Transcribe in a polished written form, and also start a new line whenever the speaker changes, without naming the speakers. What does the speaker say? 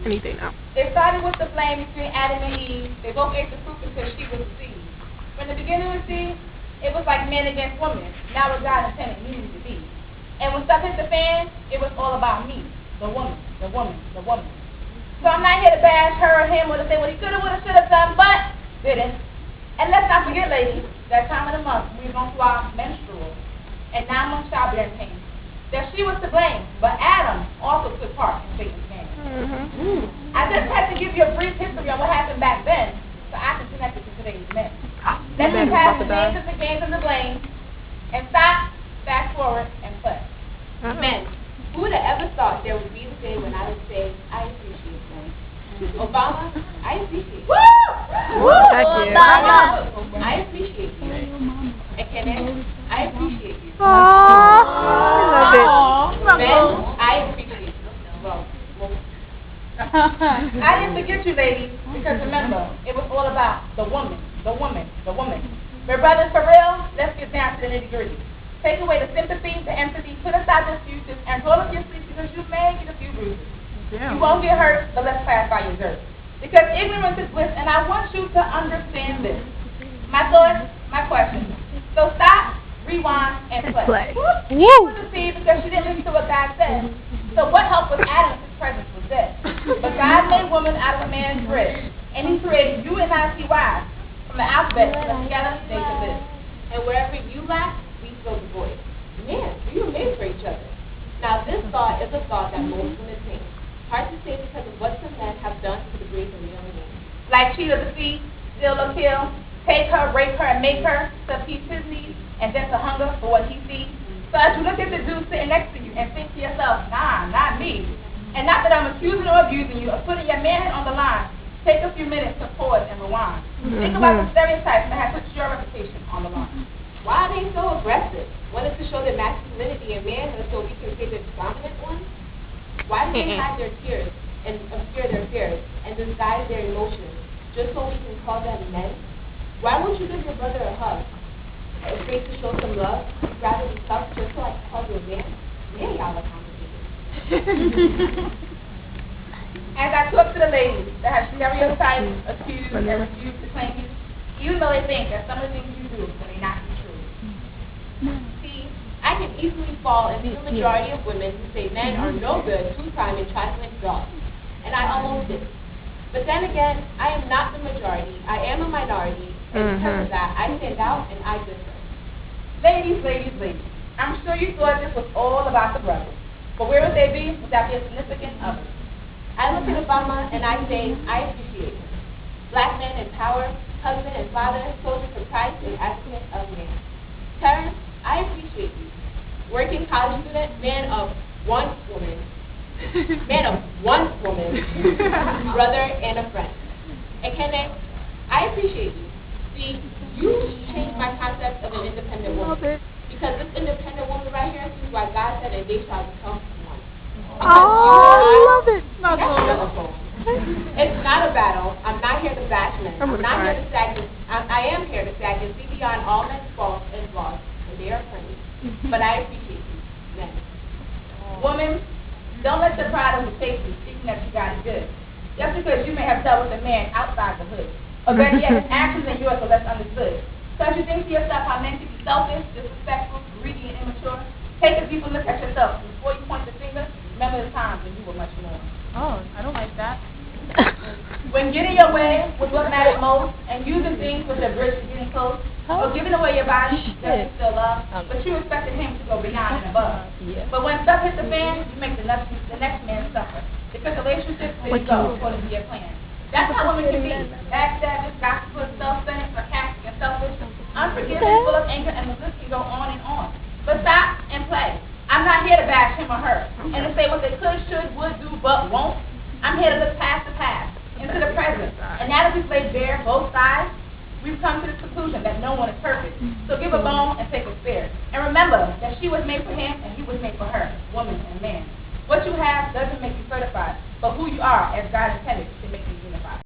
Anything now.
It started with the flame between Adam and Eve. They both ate the fruit because she was the seed. From the beginning of the seed, it was like man against woman. Now what God intended needed to be. And when stuff hit the fan, it was all about me, the woman, the woman, the woman. So I'm not here to bash her or him or to say what he could have, would have, should have done, but didn't. And let's not forget, ladies, that time of the month we're going through our menstrual and 9 months childbearing pain. That she was to blame, but Adam also took part in Satan's game. I just had to give you a brief history on what happened back then, so I can connect it to today's men. Let's just pass the names of the games and the blame, and stop, fast forward, and play.
Men, who would have ever thought there would be a day when I would say, I appreciate them? Obama, I appreciate you.
Woo!
Obama, I appreciate you. And Kenneth, I appreciate you.
I love it.
Ben, I appreciate you. Well,
I didn't forget you, ladies, because remember, it was all about the woman, the woman, the woman. But brothers, for real, let's get down to the nitty-gritty. Take away the sympathy, the empathy, put aside the excuses, and roll up your sleeves because you may get a few bruises.
Yeah.
You won't get hurt, but let's clarify your dirt. Because ignorance is bliss, and I want you to understand this. My thoughts, my questions. So stop, rewind, and play. She was deceived because she didn't listen to what God said. So what helped with Adam if his presence was dead? But God made woman out of a man's rib, and he created you and I, T-Y, from the alphabet, so that together they could live.
and wherever you lack, we fill the void. Man, we were made for each other. Now, this thought is a thought that most women think. Hard to say because of what some men have done to degrade the real meaning.
Like cheat or deceit, steal or kill, take her, rape her, and make her to appease his needs, and then to hunger for what he sees. So as you look at the dude sitting next to you and think to yourself, nah, not me. And not that I'm accusing or abusing you or putting your manhood on the line, take a few minutes to pause and rewind. Think about the stereotypes that have put your reputation on the line.
Why are they so aggressive? One is to show their masculinity and manhood so we can say they're the dominant one? Why do they hide their tears and obscure their fears and disguise their emotions just so we can call them men? Why won't you give your brother a hug? Afraid to show some love? You'd rather be tough just so I can call you a man? Man, y'all are complicated.
As I talk to the ladies that have stereotyped, accused, and refused to claim you, even though they think that some of the things you do may not be true.
See, I can easily fall into the majority of women who say men are no good, too prime, and trifling dogs. And I almost did. But then again, I am not the majority. I am a minority, and because of that, I stand out and I differ.
Ladies, ladies, ladies, I'm sure you thought this was all about the brothers. But where would they be without their significant others?
I look at Obama and I say, I appreciate him. Black man in power, husband and father, soldier for Christ, and advocate of man. Terrence, I appreciate you. Working college student, man of one woman, brother and a friend. And Kenneth, I appreciate you. See, you changed my concept of an independent woman. Because this independent woman right here sees why God said, and they shall become one.
I love it.
It's not a battle. I'm not here to bash men. I'm not here to sag. I am here to sag and see beyond all men's faults and flaws, and they are friends. But I appreciate you, men.
Woman, don't let the pride overtake you, thinking that you got it good. Just because you may have dealt with a man outside the hood. Or better yet, his actions and yours are less understood. So as you think to yourself how men can be selfish, disrespectful, greedy, and immature, take a deeper look at yourself. Before you point the finger, remember the times when you were much more.
Oh, I don't like that.
When getting your way was what mattered most, and using things was a bridge to getting close, or giving away your body, that you still love, but you expected him to go beyond and above. But when stuff hits the fan, you make the next man suffer. Because relationships didn't go according to your plan. That's how women can be. Backstabbers, gossipers, self-centered, sarcastic, and selfish, unforgiving, full of anger, and the list can go on and on. But stop and play. I'm not here to bash him or her, and to say what they could, should, would, do, but won't. I'm here to look past the past, into the present. And now that we've laid bare both sides, we've come to the conclusion that no one is perfect. So give a bone and take a spear. And remember that she was made for him and he was made for her, woman and man. What you have doesn't make you certified, but who you are as God intended to make you